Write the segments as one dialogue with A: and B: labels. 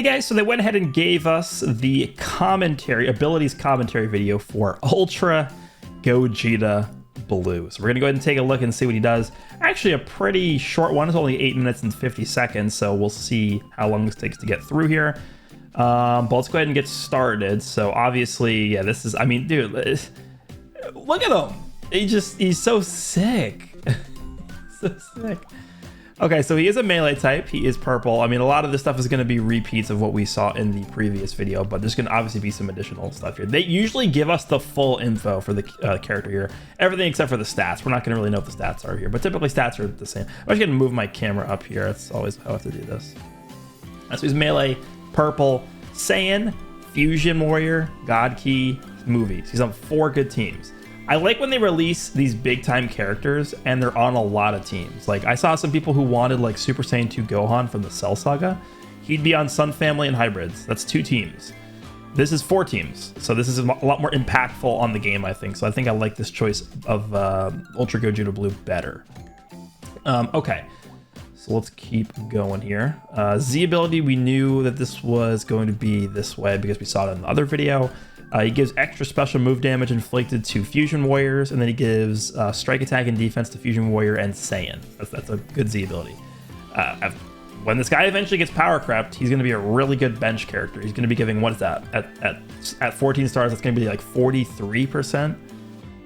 A: Hey guys, so they went ahead and gave us the abilities commentary video for Ultra Gogeta Blue. So we're gonna go ahead and take a look and see what he does. Actually, a pretty short one. It's only 8 minutes and 50 seconds, so we'll see how long this takes to get through here. But let's go ahead and get started. So obviously, yeah, this is, I mean, dude, look at him. He's so sick. So sick. Okay, so he is a melee type. He is purple. I mean, a lot of this stuff is going to be repeats of what we saw in the previous video, but there's going to obviously be some additional stuff here. They usually give us the full info for the character here. Everything except for the stats. We're not going to really know what the stats are here, but typically stats are the same. I'm just going to move my camera up here. That's always how I have to do this. So he's melee, purple, Saiyan, Fusion Warrior, God Key, movies. He's on 4 good teams. I like when they release these big time characters and they're on a lot of teams. Like I saw some people who wanted like Super Saiyan 2 Gohan from the Cell Saga. He'd be on Sun Family and Hybrids. That's 2 teams. This is 4 teams. So this is a lot more impactful on the game, I think. So I think I like this choice of Ultra Gogeta Blue better. Okay, so let's keep going here. Z ability, we knew that this was going to be this way because we saw it in the other video. He gives extra special move damage inflicted to Fusion Warriors, and then he gives strike attack and defense to Fusion Warrior and Saiyan. That's a good Z ability. When this guy eventually gets POWERCREPT, he's going to be a really good bench character. He's going to be giving, what is that? At 14 stars, that's going to be like 43%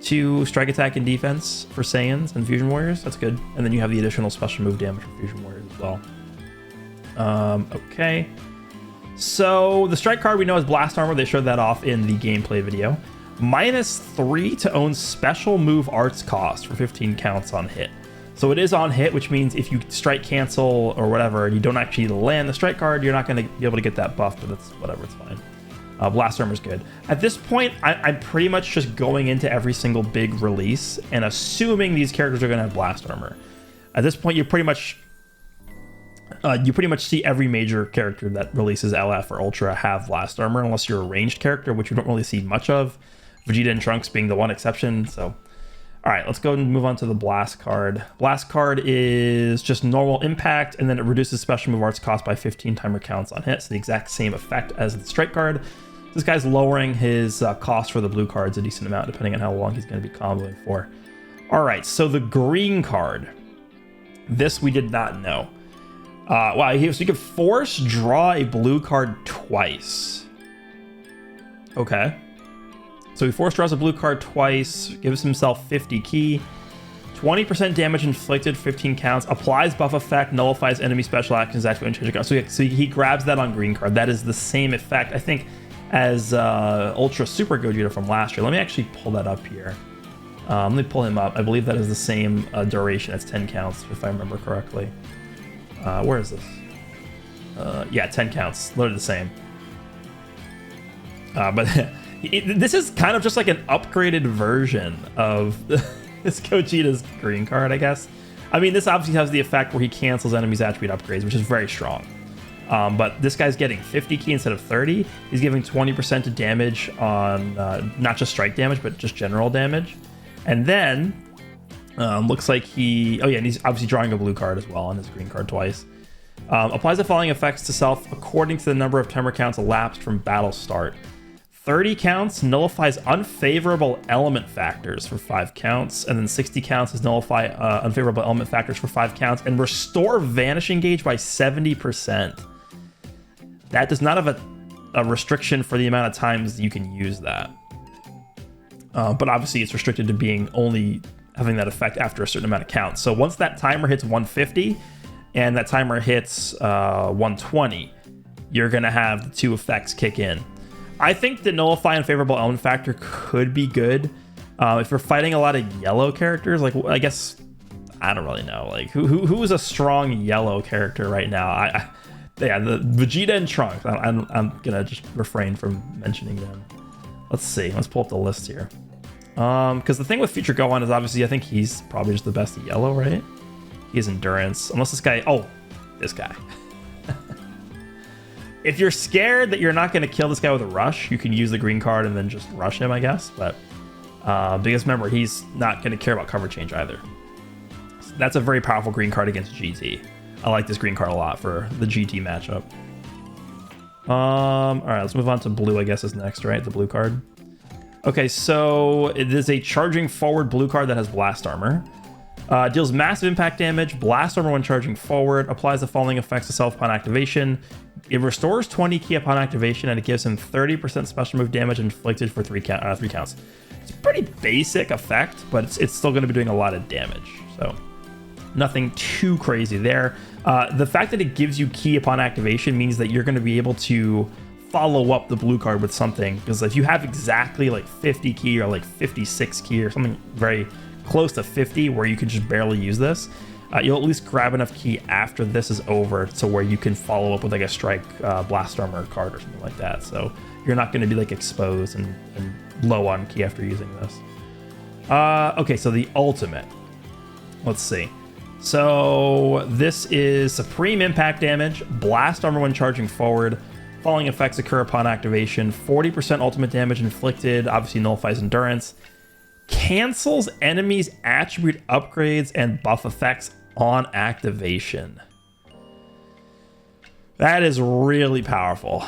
A: to strike attack and defense for Saiyans and Fusion Warriors. That's good. And then you have the additional special move damage for Fusion Warriors as well. Okay. So the strike card we know is Blast Armor. They showed that off in the gameplay video. -3 to own special move arts cost for 15 counts on hit. So it is on hit, which means if you strike cancel or whatever and you don't actually land the strike card, you're not going to be able to get that buff, but it's whatever, it's fine. Blast Armor is good. At this point, I'm pretty much just going into every single big release and assuming these characters are going to have Blast Armor. At this point, you pretty much see every major character that releases LF or Ultra have Blast Armor, unless you're a ranged character, which we don't really see much of. Vegeta and Trunks being the one exception. So, all right, let's go and move on to the Blast card. Blast card is just normal impact, and then it reduces special move arts cost by 15 timer counts on hit. So the exact same effect as the strike card. This guy's lowering his cost for the blue cards a decent amount, depending on how long he's going to be comboing for. All right, so the green card. This we did not know. Wow, so you could force draw a blue card twice. Okay. So he force draws a blue card twice, gives himself 50 ki, 20% damage inflicted, 15 counts, applies buff effect, nullifies enemy special actions, activate. So he grabs that on green card. That is the same effect, I think, as Ultra Super Gogeta from last year. Let me actually pull that up here. Let me pull him up. I believe that is the same duration. It's 10 counts, if I remember correctly. Where is this? Yeah, 10 counts. Literally the same. But this is kind of just like an upgraded version of this Gogeta's green card, I guess. I mean, this obviously has the effect where he cancels enemies' attribute upgrades, which is very strong. But this guy's getting 50 ki instead of 30. He's giving 20% of damage on not just strike damage, but just general damage. And then looks like and he's obviously drawing a blue card as well on his green card twice. Applies the following effects to self according to the number of timer counts elapsed from battle start. 30 counts nullifies unfavorable element factors for 5 counts, and then 60 counts is nullify unfavorable element factors for 5 counts, and restore vanishing gauge by 70%. That does not have a restriction for the amount of times you can use that. But obviously it's restricted to being only having that effect after a certain amount of counts. So once that timer hits 150 and that timer hits 120, you're going to have the 2 effects kick in. I think the nullify unfavorable element factor could be good. If you're fighting a lot of yellow characters, like I guess, I don't really know, like who is a strong yellow character right now? Yeah, the Vegeta and Trunks. I'm going to just refrain from mentioning them. Let's see. Let's pull up the list here. Because the thing with Future Gohan is obviously I think he's probably just the best at yellow, right? He has endurance. Unless this guy... Oh, this guy. If you're scared that you're not going to kill this guy with a rush, you can use the green card and then just rush him, I guess. But because remember, he's not going to care about cover change either. So that's a very powerful green card against GT. I like this green card a lot for the GT matchup. All right, let's move on to blue, I guess is next, right? The blue card. Okay, so it is a charging forward blue card that has blast armor. Deals massive impact damage, blast armor when charging forward, applies the following effects to self upon activation. It restores 20 ki upon activation, and it gives him 30% special move damage inflicted for 3 counts. It's a pretty basic effect, but it's still going to be doing a lot of damage, so nothing too crazy there. The fact that it gives you ki upon activation means that you're going to be able to follow up the blue card with something, because if you have exactly like 50 ki or like 56 ki or something very close to 50 where you can just barely use this, you'll at least grab enough ki after this is over to where you can follow up with like a strike blast armor card or something like that, so you're not going to be like exposed and low on ki after using this. Okay, so the ultimate, let's see. So this is supreme impact damage, blast armor when charging forward, following effects occur upon activation, 40% ultimate damage inflicted, obviously nullifies endurance, cancels enemies' attribute upgrades and buff effects on activation. That is really powerful.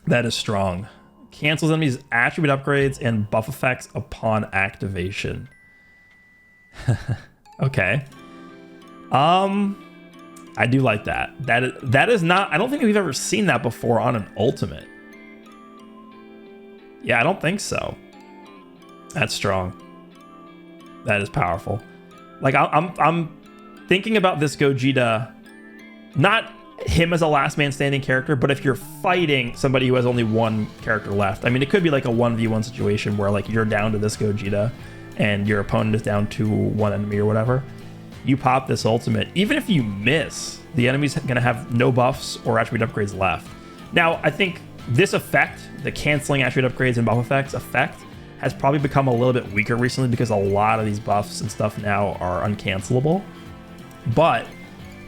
A: That is strong. Cancels enemies' attribute upgrades and buff effects upon activation. Okay. I do like that. That is not, I don't think we've ever seen that before on an ultimate. Yeah, I don't think so. That's strong. That is powerful. Like I'm thinking about this Gogeta, not him as a last man standing character, but if you're fighting somebody who has only one character left. I mean, it could be like a 1v1 situation where like you're down to this Gogeta and your opponent is down to one enemy or whatever. You pop this ultimate, even if you miss, the enemy's gonna have no buffs or attribute upgrades left. Now, I think this effect, the canceling attribute upgrades and buff effects effect, has probably become a little bit weaker recently because a lot of these buffs and stuff now are uncancelable. But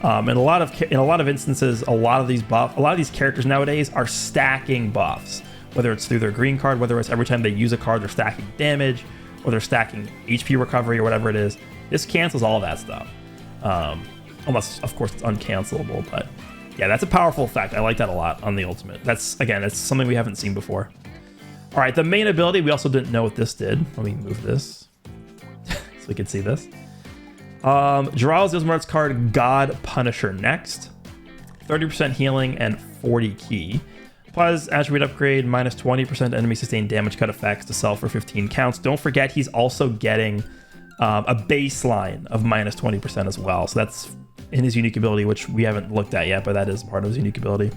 A: in a lot of instances, a lot of these characters nowadays are stacking buffs, whether it's through their green card, whether it's every time they use a card they're stacking damage, or they're stacking HP recovery or whatever it is. This cancels all of that stuff. Unless, of course, it's uncancelable. But yeah, that's a powerful effect. I like that a lot on the ultimate. That's, again, it's something we haven't seen before. All right, the main ability, we also didn't know what this did. Let me move this so we can see this. Jiraiya's Ismart's card, God Punisher next. 30% healing and 40 ki. Applies attribute upgrade, minus 20% enemy sustained damage cut effects to self for 15 counts. Don't forget, he's also getting a baseline of minus 20% as well. So that's in his unique ability, which we haven't looked at yet, but that is part of his unique ability.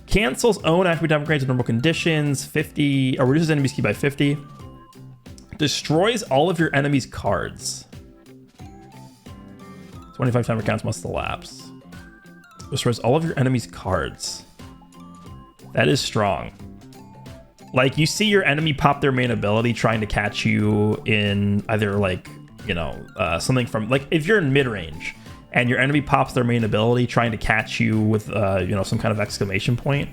A: Cancels own attribute upgrades in normal conditions, 50, or reduces enemy's ki by 50. Destroys all of your enemy's cards. 25 timer counts must elapse. Destroys all of your enemy's cards. That is strong. Like, you see your enemy pop their main ability trying to catch you in either, like, you know, something from, like, if you're in mid-range and your enemy pops their main ability trying to catch you with, you know, some kind of exclamation point,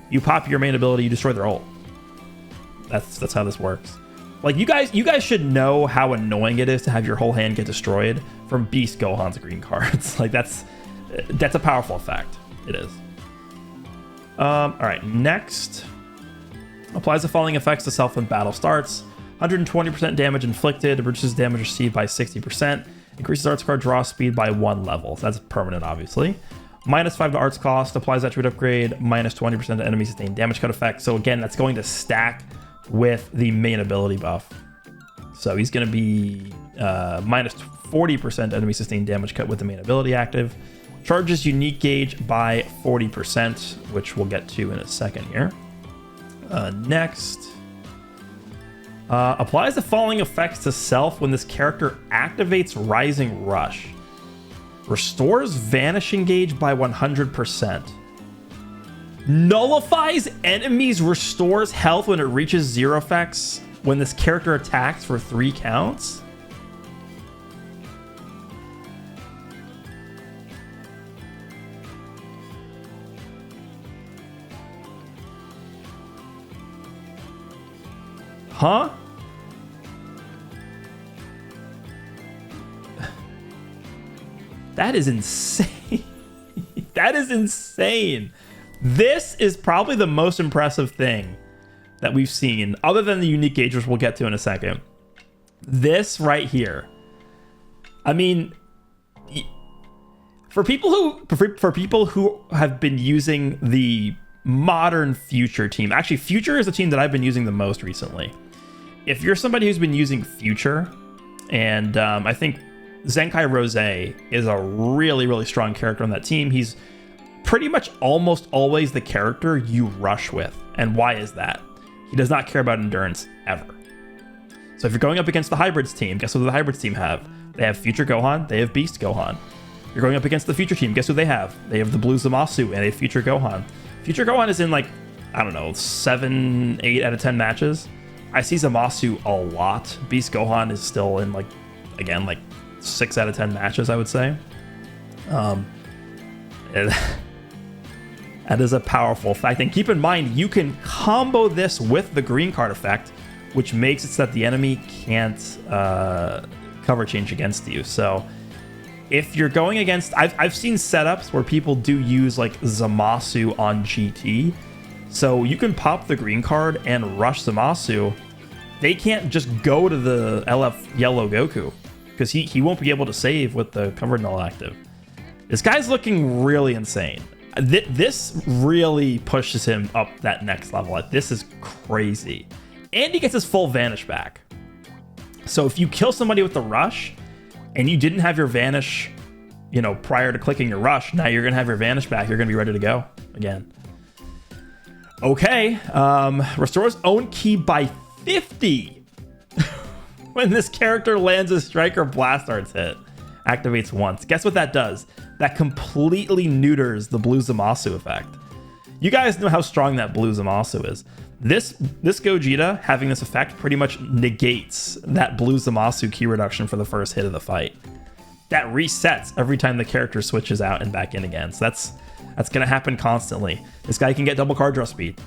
A: you pop your main ability, you destroy their ult. That's how this works. Like, you guys should know how annoying it is to have your whole hand get destroyed from Beast Gohan's green cards. Like, that's a powerful effect. It is. All right, next. Applies the following effects to self when battle starts. 120% damage inflicted, reduces damage received by 60%, increases arts card draw speed by 1 level. So that's permanent, obviously. Minus 5 to arts cost, applies attribute upgrade, minus 20% to enemy sustained damage cut effect. So again, that's going to stack with the main ability buff. So he's going to be minus 40% enemy sustained damage cut with the main ability active. Charges unique gauge by 40%, which we'll get to in a second here. Next. Applies the following effects to self when this character activates Rising Rush. Restores Vanishing Gauge by 100%. Nullifies enemies, restores health when it reaches 0 effects when this character attacks for 3 counts. Huh? That is insane. That is insane. This is probably the most impressive thing that we've seen, other than the unique gauge, which we'll get to in a second. This right here. I mean, for people who have been using the modern Future team, actually Future is the team that I've been using the most recently. If you're somebody who's been using Future, and I think Zenkai Rose is a really, really strong character on that team. He's pretty much almost always the character you rush with. And why is that? He does not care about endurance ever. So if you're going up against the Hybrids team, guess what the Hybrids team have? They have Future Gohan, they have Beast Gohan. You're going up against the Future team, guess who they have? They have the Blue Zamasu and a Future Gohan. Future Gohan is in like, I don't know, 7, 8 out of 10 matches. I see Zamasu a lot. Beast Gohan is still in like, again, like 6 out of 10 matches, I would say. That is a powerful fact. And keep in mind, you can combo this with the green card effect, which makes it so that the enemy can't cover change against you. So if you're going against, I've seen setups where people do use like Zamasu on GT. So you can pop the green card and rush Zamasu. They can't just go to the LF yellow Goku because he won't be able to save with the covered null active. This guy's looking really insane. This really pushes him up that next level. Like, this is crazy. And he gets his full vanish back. So if you kill somebody with the rush and you didn't have your vanish, you know, prior to clicking your rush, now you're gonna have your vanish back. You're gonna be ready to go again. Okay, restores own ki by 50 when this character lands a strike or blast arts hit. Activates once. Guess what that does? That completely neuters the Blue Zamasu effect. You guys know how strong that Blue Zamasu is. This Gogeta having this effect pretty much negates that Blue Zamasu ki reduction for the first hit of the fight. That resets every time the character switches out and back in again. So that's gonna happen constantly. This guy can get double card draw speed.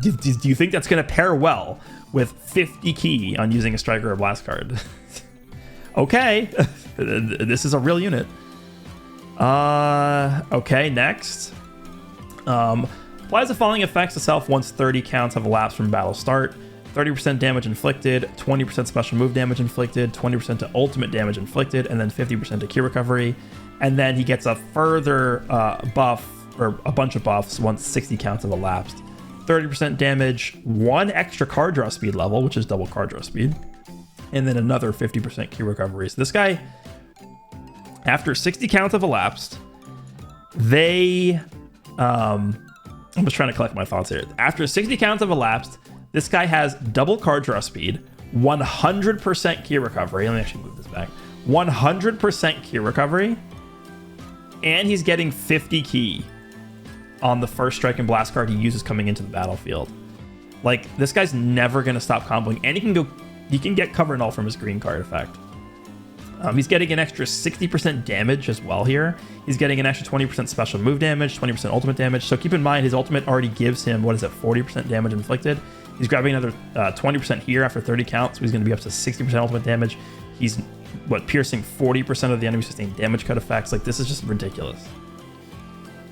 A: Do you think that's gonna pair well with 50 ki on using a striker or blast card? Okay, this is a real unit. Okay, next. Applies the following effects to self once 30 counts have elapsed from battle start. 30% damage inflicted, 20% special move damage inflicted, 20% to ultimate damage inflicted, and then 50% to ki recovery. And then he gets a further buff, or a bunch of buffs, once 60 counts have elapsed. 30% damage, 1 extra card draw speed level, which is double card draw speed. And then another 50% ki recovery. So this guy, after 60 counts have elapsed, I'm just trying to collect my thoughts here. After 60 counts have elapsed, this guy has double card draw speed, 100% ki recovery. Let me actually move this back. 100% ki recovery, and he's getting 50 ki on the first strike and blast card he uses coming into the battlefield. Like, this guy's never gonna stop comboing, and he can get cover null from his green card effect. He's getting an extra 60% damage as well here. He's getting an extra 20% special move damage, 20% ultimate damage. So keep in mind, his ultimate already gives him, 40% damage inflicted. He's grabbing another 20% here after 30 counts, so he's going to be up to 60% ultimate damage. He's, piercing 40% of the enemy sustained damage cut effects. Like, this is just ridiculous.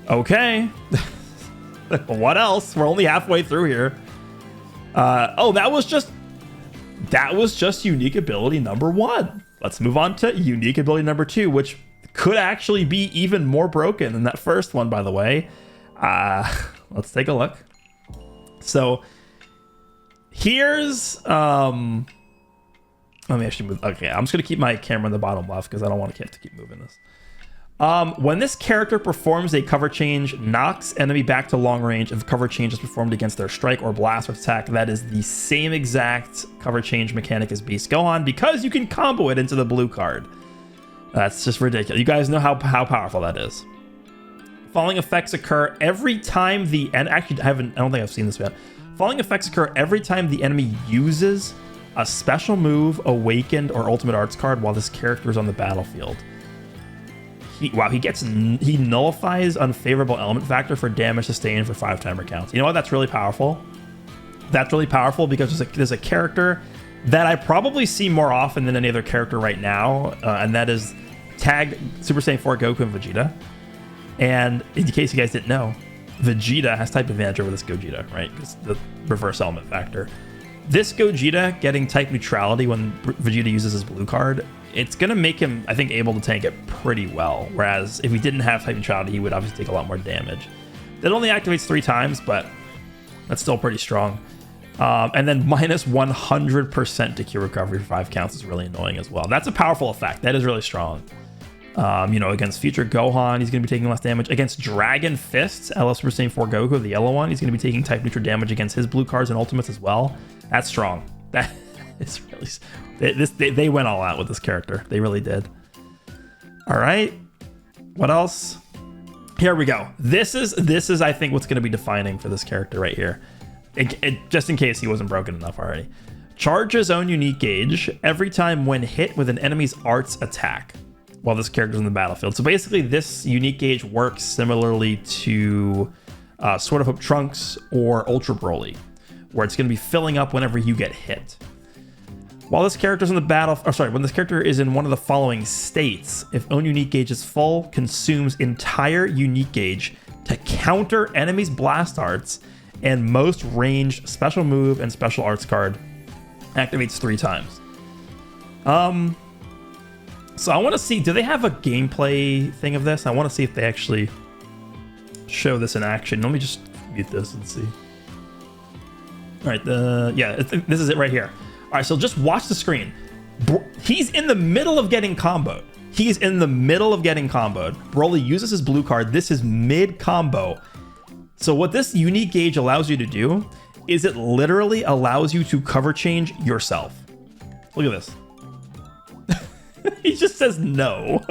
A: Okay. What else? We're only halfway through here. Oh, that was just unique ability number 1. Let's move on to unique ability number 2, which could actually be even more broken than that first one, by the way. Let's take a look. So here's let me actually move. Okay, I'm just gonna keep my camera in the bottom left because I don't want to have to keep moving this. When this character performs a cover change, knocks enemy back to long range if cover change is performed against their strike or blast or attack. That is the same exact cover change mechanic as Beast Gohan, because you can combo it into the blue card. That's just ridiculous. You guys know how powerful that is. Following effects occur every time the actually I don't think I've seen this yet. Following effects occur every time the enemy uses a special move, awakened, or ultimate arts card while this character is on the battlefield. He nullifies unfavorable element factor for damage sustained for 5 timer counts. You know what? That's really powerful. That's really powerful because there's a character that I probably see more often than any other character right now, and that is tagged Super Saiyan 4 Goku and Vegeta. And in case you guys didn't know, Vegeta has type advantage over this Gogeta, right? Because the reverse element factor. This Gogeta getting type neutrality when Vegeta uses his blue card, it's going to make him, I think, able to tank it pretty well. Whereas if he didn't have type neutrality, he would obviously take a lot more damage. That only activates 3 times, but that's still pretty strong. And then minus 100% to Q recovery for 5 counts is really annoying as well. That's a powerful effect. That is really strong. You know, against future Gohan, he's going to be taking less damage. Against Dragon Fists, LS Super Saiyan 4 Goku, the yellow one, he's going to be taking type neutral damage against his blue cards and ultimates as well. That's strong. That is really... They went all out with this character. They really did. All right. What else? Here we go. This is I think what's going to be defining for this character right here. Just in case he wasn't broken enough already. Charge his own unique gauge every time when hit with an enemy's arts attack while this character's in the battlefield. So basically this unique gauge works similarly to Sword of Hope Trunks or Ultra Broly, where it's going to be filling up whenever you get hit. While this character's in the battle, when this character is in one of the following states, if own unique gauge is full, consumes entire unique gauge to counter enemies' blast arts, and most ranged special move and special arts card activates 3 times. So I want to see, do they have a gameplay thing of this? I want to see if they actually show this in action. Let me just mute this and see. All right, this is it right here. All right, so just watch the screen. He's in the middle of getting comboed. He's in the middle of getting comboed. Broly uses his blue card. This is mid-combo. So what this unique gauge allows you to do is it literally allows you to cover change yourself. Look at this. He just says no.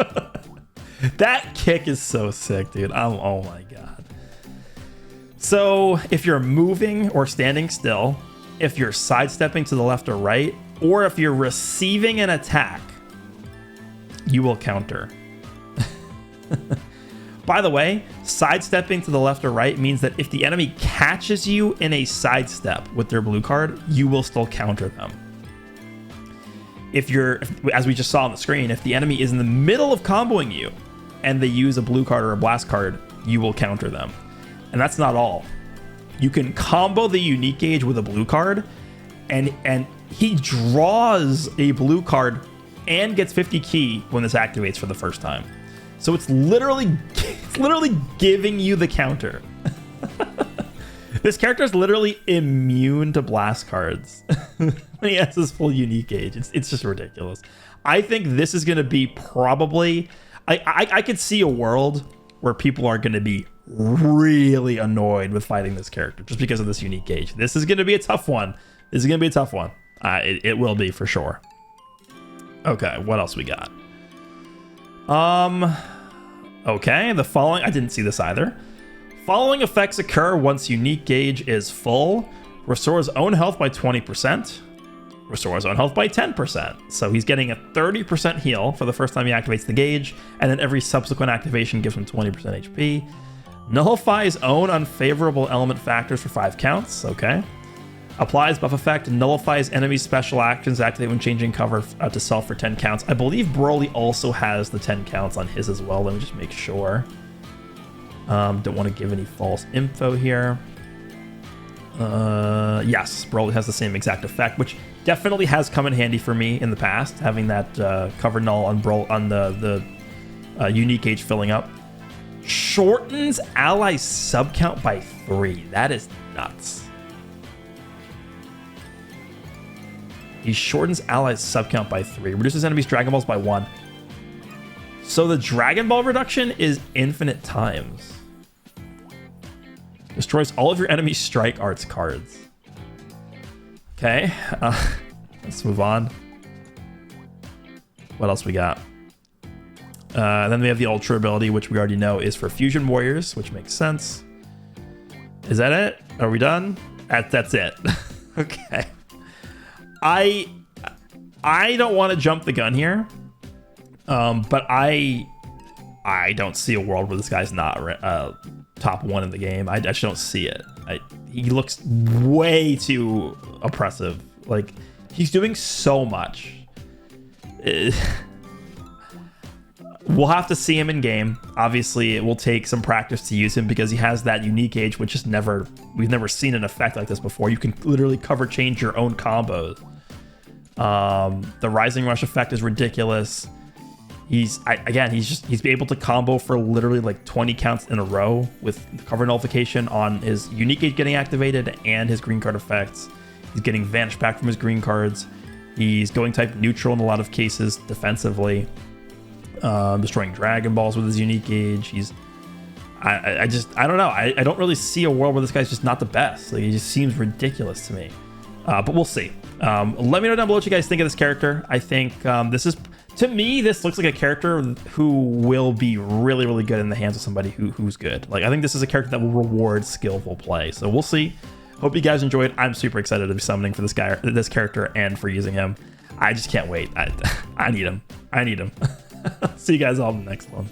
A: That kick is so sick, dude. Oh my god. So if you're moving or standing still, if you're sidestepping to the left or right, or if you're receiving an attack, you will counter. By the way, sidestepping to the left or right means that if the enemy catches you in a sidestep with their blue card, you will still counter them. As we just saw on the screen, if the enemy is in the middle of comboing you and they use a blue card or a blast card, you will counter them. And that's not all. You can combo the unique gauge with a blue card, and he draws a blue card and gets 50 ki when this activates for the first time. So it's literally giving you the counter. This character is literally immune to blast cards when he has his full unique gauge. It's just ridiculous. I think this is going to be probably... I could see a world where people are going to be really annoyed with fighting this character just because of this unique gauge. This is going to be a tough one. It will be for sure. Okay, what else we got? Okay, the following... I didn't see this either. Following effects occur once unique gauge is full. Restores own health by 20%. Restores own health by 10%. So he's getting a 30% heal for the first time he activates the gauge, and then every subsequent activation gives him 20% HP. Nullifies own unfavorable element factors for 5 counts. Okay. Applies buff effect. Nullifies enemy special actions activate when changing cover to self for 10 counts. I believe Broly also has the 10 counts on his as well. Let me just make sure. Don't want to give any false info here. Yes, Broly has the same exact effect, which definitely has come in handy for me in the past, having that cover null on the unique gauge filling up. Shortens ally sub count by 3. That is nuts. He shortens allies sub count by 3. Reduces enemies Dragon Balls by 1. So the Dragon Ball reduction is infinite times. Destroys all of your enemy's strike arts cards. Okay, let's move on. What else we got? Then we have the Ultra ability, which we already know is for Fusion Warriors, which makes sense. Is that it? Are we done? That's it. Okay. I don't want to jump the gun here, but I don't see a world where this guy's not top 1 in the game. I just don't see it. He looks way too oppressive. Like, he's doing so much. We'll have to see him in game. Obviously, it will take some practice to use him because he has that unique age, which is we've never seen an effect like this before. You can literally cover change your own combos. The Rising Rush effect is ridiculous. He's able to combo for literally like 20 counts in a row with cover nullification on his unique age getting activated and his green card effects. He's getting vanished back from his green cards. He's going type neutral in a lot of cases defensively. Destroying Dragon Balls with his unique age. I don't know. I don't really see a world where this guy's just not the best. Like, he just seems ridiculous to me. But we'll see. Let me know down below what you guys think of this character. I think to me, this looks like a character who will be really, really good in the hands of somebody who's good. Like, I think this is a character that will reward skillful play. So we'll see. Hope you guys enjoyed. I'm super excited to be summoning for this character, and for using him. I just can't wait. I need him. See you guys all in the next one.